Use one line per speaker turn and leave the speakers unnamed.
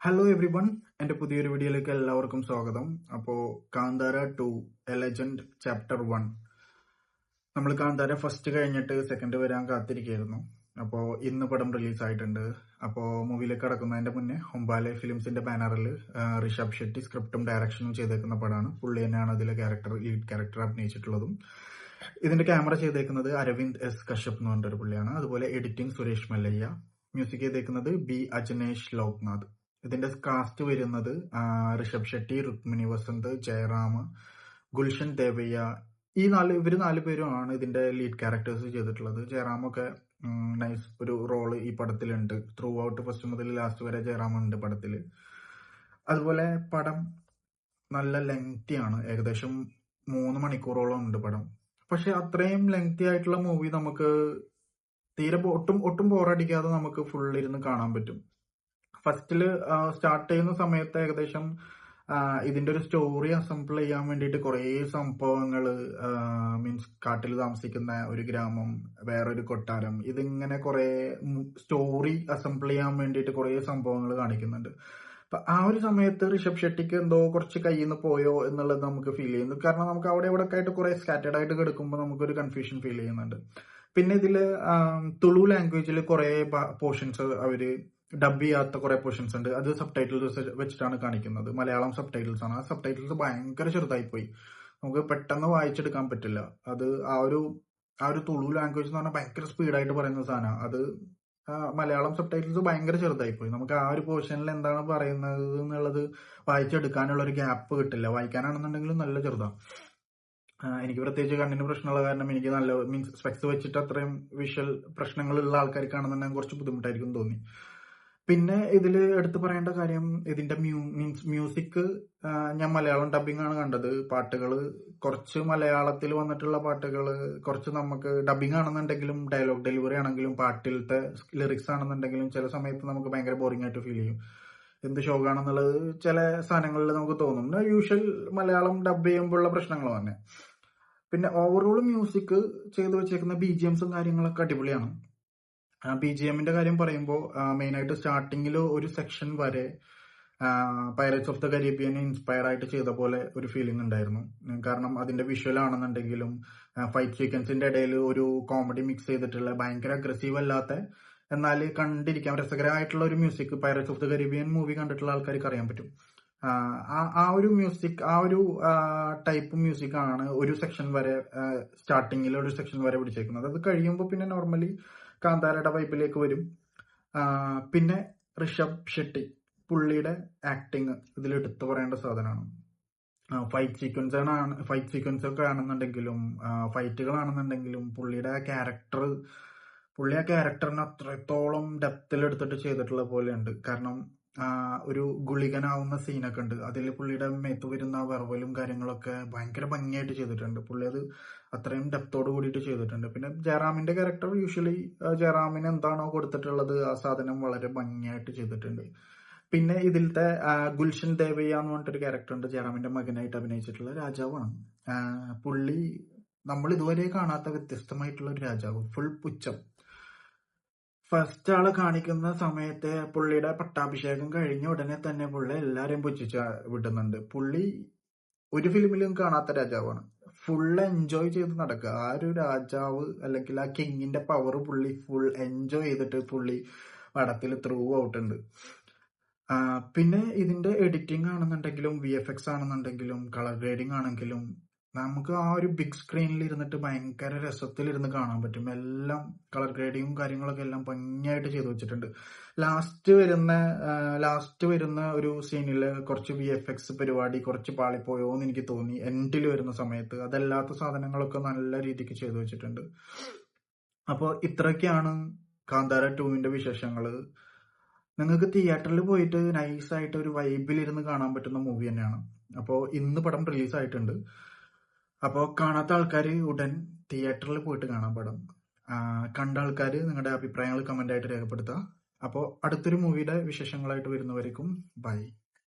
Hello every one, എൻ്റെ പുതിയൊരു വീഡിയോയിലേക്ക് എല്ലാവർക്കും സ്വാഗതം. അപ്പോൾ കാന്താര 2 എ ലെജൻഡ് ചാപ്റ്റർ 1 നമ്മൾ കാന്താര ഫസ്റ്റ് കഴിഞ്ഞിട്ട് സെക്കൻഡ് വരാൻ കാത്തിരിക്കുകയായിരുന്നു. അപ്പോൾ ഇന്ന് പടം റിലീസായിട്ടുണ്ട്. അപ്പോൾ മൂവിയിലേക്ക് കടക്കുന്നതിൻ്റെ മുന്നേ ഹൊമ്പാലെ ഫിലിംസിന്റെ ബാനറിൽ ഋഷഭ് ഷെട്ടി സ്ക്രിപ്റ്റും ഡയറക്ഷനും ചെയ്തേക്കുന്ന പടമാണ്. പുള്ളി തന്നെയാണ് അതിലെ ലീഡ് ക്യാരക്ടർ അഭിനയിച്ചിട്ടുള്ളതും. ഇതിന്റെ ക്യാമറ ചെയ്തേക്കുന്നത് അരവിന്ദ് എസ് കശ്യപ് എന്ന് പറഞ്ഞൊരു പുള്ളിയാണ്. അതുപോലെ എഡിറ്റിംഗ് സുരേഷ് മല്ലയ്യ, മ്യൂസിക് ചെയ്തേക്കുന്നത് ബി അജനേഷ് ലോക്നാഥ്. ഇതിന്റെ കാസ്റ്റ് വരുന്നത് ഋഷഭ് ഷെട്ടി, രുക്മിണി വസന്ത്, ജയറാം, ഗുൽഷൻ ദേവയ്യ, ഇവര് 4 പേരുമാണ് ഇതിന്റെ ലീഡ് ക്യാരക്ടേഴ്സ് ചെയ്തിട്ടുള്ളത്. ജയറാമൊക്കെ നൈസ് ഒരു റോള് ഈ പടത്തിലുണ്ട്. ത്രൂ ഔട്ട് ഫസ്റ്റ് മുതൽ ലാസ്റ്റ് വരെ ജയറാം ഉണ്ട് പടത്തില്. അതുപോലെ പടം നല്ല ലെങ്തി ആണ്, ഏകദേശം 3 മണിക്കൂറോളം ഉണ്ട് പടം. പക്ഷെ അത്രയും ലെങ്തി ആയിട്ടുള്ള മൂവി നമുക്ക് തീരെ ഒട്ടും ബോറടിക്കാതെ നമുക്ക് ഫുൾ ഇരുന്ന് കാണാൻ പറ്റും. ഫസ്റ്റില് സ്റ്റാർട്ട് ചെയ്യുന്ന സമയത്ത് ഏകദേശം ഇതിന്റെ ഒരു സ്റ്റോറി അസംബിൾ ചെയ്യാൻ വേണ്ടിയിട്ട് കുറേ സംഭവങ്ങള്, മീൻസ് കാട്ടിൽ താമസിക്കുന്ന ഒരു ഗ്രാമം, വേറൊരു കൊട്ടാരം, ഇതിങ്ങനെ കുറെ സ്റ്റോറി അസംബിൾ ചെയ്യാൻ വേണ്ടിയിട്ട് കുറെ സംഭവങ്ങൾ കാണിക്കുന്നുണ്ട്. അപ്പൊ ആ ഒരു സമയത്ത് ഋഷഭ് ഷെട്ടിക്ക് എന്തോ കുറച്ച് കയ്യിൽ നിന്ന് പോയോ എന്നുള്ളത് നമുക്ക് ഫീൽ ചെയ്യുന്നു. കാരണം നമുക്ക് അവിടെ ഇവിടെ ഒക്കെ ആയിട്ട് കുറെ സ്കാറ്റേഡ് ആയിട്ട് കിടക്കുമ്പോൾ നമുക്കൊരു കൺഫ്യൂഷൻ ഫീൽ ചെയ്യുന്നുണ്ട്. പിന്നെ ഇതില് തുളു ലാംഗ്വേജിൽ കുറെ പോർഷൻസ് അവര് ഡബ് ചെയ്യാത്ത കുറെ പോർഷൻസ് ഉണ്ട്. അത് സബ് ടൈറ്റിൽസ് വെച്ചിട്ടാണ് കാണിക്കുന്നത്. മലയാളം സബ് ടൈറ്റിൽസ് ആണ്. ആ സബ് ടൈറ്റിൽസ് ഭയങ്കര ചെറുതായി പോയി, നമുക്ക് പെട്ടെന്ന് വായിച്ചെടുക്കാൻ പറ്റില്ല. അത് ആ ഒരു തുളു ലാംഗ്വേജ് എന്ന് പറഞ്ഞാൽ ഭയങ്കര സ്പീഡായിട്ട് പറയുന്ന സാധനം. അത് മലയാളം സബ് ടൈറ്റിൽസ് ഭയങ്കര ചെറുതായി പോയി. നമുക്ക് ആ ഒരു പോർഷനിൽ എന്താണ് പറയുന്നത് എന്നുള്ളത് വായിച്ചെടുക്കാനുള്ള ഒരു ഗ്യാപ്പ് കിട്ടില്ല. വായിക്കാനാണെന്നുണ്ടെങ്കിലും നല്ല ചെറുതാണ്. എനിക്ക് പ്രത്യേകിച്ച് കണ്ണിന് പ്രശ്നമുള്ള കാരണം എനിക്ക് നല്ല മീൻസ് സ്പെക്സ് വെച്ചിട്ട് അത്രയും വിഷ്വൽ പ്രശ്നങ്ങളുള്ള ആൾക്കാർക്കാണെന്നുണ്ടെങ്കിൽ കുറച്ച് ബുദ്ധിമുട്ടായിരിക്കും തോന്നി. പിന്നെ ഇതിൽ എടുത്തു പറയേണ്ട കാര്യം ഇതിന്റെ മ്യൂസിക്. ഞാൻ മലയാളം ഡബിംഗ് ആണ് കണ്ടത്. പാട്ടുകള് കുറച്ച് മലയാളത്തിൽ വന്നിട്ടുള്ള പാട്ടുകള് കുറച്ച് നമുക്ക് ഡബിംഗ് ആണെന്നുണ്ടെങ്കിലും ഡയലോഗ് ഡെലിവറി ആണെങ്കിലും പാട്ടിലത്തെ ലിറിക്സ് ആണെന്നുണ്ടെങ്കിലും ചില സമയത്ത് നമുക്ക് ഭയങ്കര ബോറിംഗ് ആയിട്ട് ഫീൽ ചെയ്യും. എന്ത് ഷോക്കാണെന്നുള്ളത് ചില സാധനങ്ങളിൽ നമുക്ക് തോന്നും. യൂഷ്വൽ മലയാളം ഡബ് ചെയ്യുമ്പോഴുള്ള പ്രശ്നങ്ങൾ തന്നെ. പിന്നെ ഓവറോൾ മ്യൂസിക് ചെയ്തു വെച്ചേക്കുന്ന BGMസും കാര്യങ്ങളൊക്കെ അടിപൊളിയാണ്. BGMന്റെ കാര്യം പറയുമ്പോൾ മെയിനായിട്ട് സ്റ്റാർട്ടിങ്ങിൽ ഒരു സെക്ഷൻ വരെ pirates of the Caribbean inspire ആയിട്ട് ചെയ്ത പോലെ ഒരു ഫീലിംഗ് ഉണ്ടായിരുന്നു. കാരണം അതിന്റെ വിഷ്വൽ ആണെന്നുണ്ടെങ്കിലും ഫൈറ്റ് സീക്വൻസിന്റെ ഇടയിൽ ഒരു കോമഡി മിക്സ് ചെയ്തിട്ടുള്ള ഭയങ്കര അഗ്രസീവ് അല്ലാത്ത എന്നാൽ കണ്ടിരിക്കാൻ രസകരമായിട്ടുള്ള ഒരു music pirates of the Caribbean movie കണ്ടിട്ടുള്ള ആൾക്കാർക്ക് അറിയാൻ പറ്റും. ആ ഒരു മ്യൂസിക്, ആ ഒരു ടൈപ്പ് മ്യൂസിക് ആണ് ഒരു സെക്ഷൻ വരെ, സ്റ്റാർട്ടിങ്ങിൽ ഒരു സെക്ഷൻ വരെ പിടിച്ചേക്കുന്നത്. അത് കഴിയുമ്പോൾ പിന്നെ നോർമലി കാന്താരയുടെ വൈബിലേക്ക് വരും. പിന്നെ ഋഷഭ് ഷെട്ടി പുള്ളിയുടെ ആക്ടിങ് ഇതിൽ എടുത്തു പറയേണ്ട സാധനമാണ്. ഫൈറ്റ് സീക്വൻസ് ഒക്കെ ആണെന്നുണ്ടെങ്കിലും ഫൈറ്റുകളാണെന്നുണ്ടെങ്കിലും പുള്ളി ആ ക്യാരക്ടറിനെ അത്രത്തോളം ഡെപ്തിൽ എടുത്തിട്ട് ചെയ്തിട്ടുള്ള പോലെയുണ്ട്. കാരണം ഒരു ഗുളികനാവുന്ന സീനൊക്കെ ഉണ്ട്. അതിൽ പുള്ളിയുടെ മേത്ത് വരുന്ന വെറവലും കാര്യങ്ങളൊക്കെ ഭയങ്കര ഭംഗിയായിട്ട് ചെയ്തിട്ടുണ്ട്. പുള്ളി അത് അത്രയും ഡെപ്തോട് കൂടിയിട്ട് ചെയ്തിട്ടുണ്ട്. പിന്നെ ജയറാമിന്റെ ക്യാരക്ടർ യൂഷ്വലി ജയറാമിന് എന്താണോ കൊടുത്തിട്ടുള്ളത് ആ സാധനം വളരെ ഭംഗിയായിട്ട് ചെയ്തിട്ടുണ്ട്. പിന്നെ ഇതിലത്തെ ഗുൽഷൻ ദേവയ്യ എന്ന് പറഞ്ഞിട്ടൊരു ക്യാരക്ടർ ഉണ്ട്, ജയറാമിന്റെ മകനായിട്ട് അഭിനയിച്ചിട്ടുള്ള രാജാവാണ്. പുള്ളി നമ്മൾ ഇതുവരെ കാണാത്ത വ്യത്യസ്തമായിട്ടുള്ള ഒരു രാജാവ്, ഫുൾ പുച്ഛം. ഫസ്റ്റ് ആള് കാണിക്കുന്ന സമയത്ത് പുള്ളിയുടെ പട്ടാഭിഷേകം കഴിഞ്ഞ ഉടനെ തന്നെ പുള്ളി എല്ലാരെയും പുച്ഛിച്ച് വിടുന്നുണ്ട്. പുള്ളി ഒരു ഫിലിമിലും കാണാത്ത രാജാവാണ്. ഫുൾ എൻജോയ് ചെയ്ത് നടക്കുക. ആ ഒരു രാജാവ് അല്ലെങ്കിൽ ആ കിങ്ങിന്റെ പവർ പുള്ളി ഫുൾ എൻജോയ് ചെയ്തിട്ട് പുള്ളി പടത്തിൽ ത്രൂ ഔട്ട് ഉണ്ട്. പിന്നെ ഇതിന്റെ എഡിറ്റിംഗ് ആണെന്നുണ്ടെങ്കിലും VFX ആണെന്നുണ്ടെങ്കിലും കളർ ഗ്രേഡിംഗ് ആണെങ്കിലും നമുക്ക് ആ ഒരു ബിഗ് സ്ക്രീനിൽ ഇരുന്നിട്ട് ഭയങ്കര രസത്തിലിരുന്ന് കാണാൻ പറ്റും. എല്ലാം കളർ ഗ്രേഡിങ്ങും കാര്യങ്ങളൊക്കെ എല്ലാം ഭംഗിയായിട്ട് ചെയ്തു വെച്ചിട്ടുണ്ട്. ലാസ്റ്റ് വരുന്ന ഒരു സീനില് കുറച്ച് VFX പരിപാടി കുറച്ച് പാളിപ്പോയോ എന്ന് എനിക്ക് തോന്നി എൻഡിൽ വരുന്ന സമയത്ത്. അതല്ലാത്ത സാധനങ്ങളൊക്കെ നല്ല രീതിക്ക് ചെയ്തു വെച്ചിട്ടുണ്ട്. അപ്പോൾ ഇത്രയൊക്കെയാണ് കാന്താര 2ന്റെ വിശേഷങ്ങള്. നിങ്ങൾക്ക് തിയേറ്ററിൽ പോയിട്ട് നൈസായിട്ട് ഒരു വൈബിലിരുന്ന് കാണാൻ പറ്റുന്ന മൂവി തന്നെയാണ്. അപ്പോൾ ഇന്ന് പടം റിലീസായിട്ടുണ്ട്. അപ്പോൾ കാണാത്ത ആൾക്കാർ ഉടൻ തിയേറ്ററിൽ പോയിട്ട് കാണാൻ പടം. കണ്ട ആൾക്കാർ നിങ്ങളുടെ അഭിപ്രായങ്ങൾ കമന്റ് ആയിട്ട് രേഖപ്പെടുത്തുക. അപ്പോൾ അടുത്തൊരു മൂവിയുടെ വിശേഷങ്ങളായിട്ട് വരുന്നവരേക്കും ബൈ.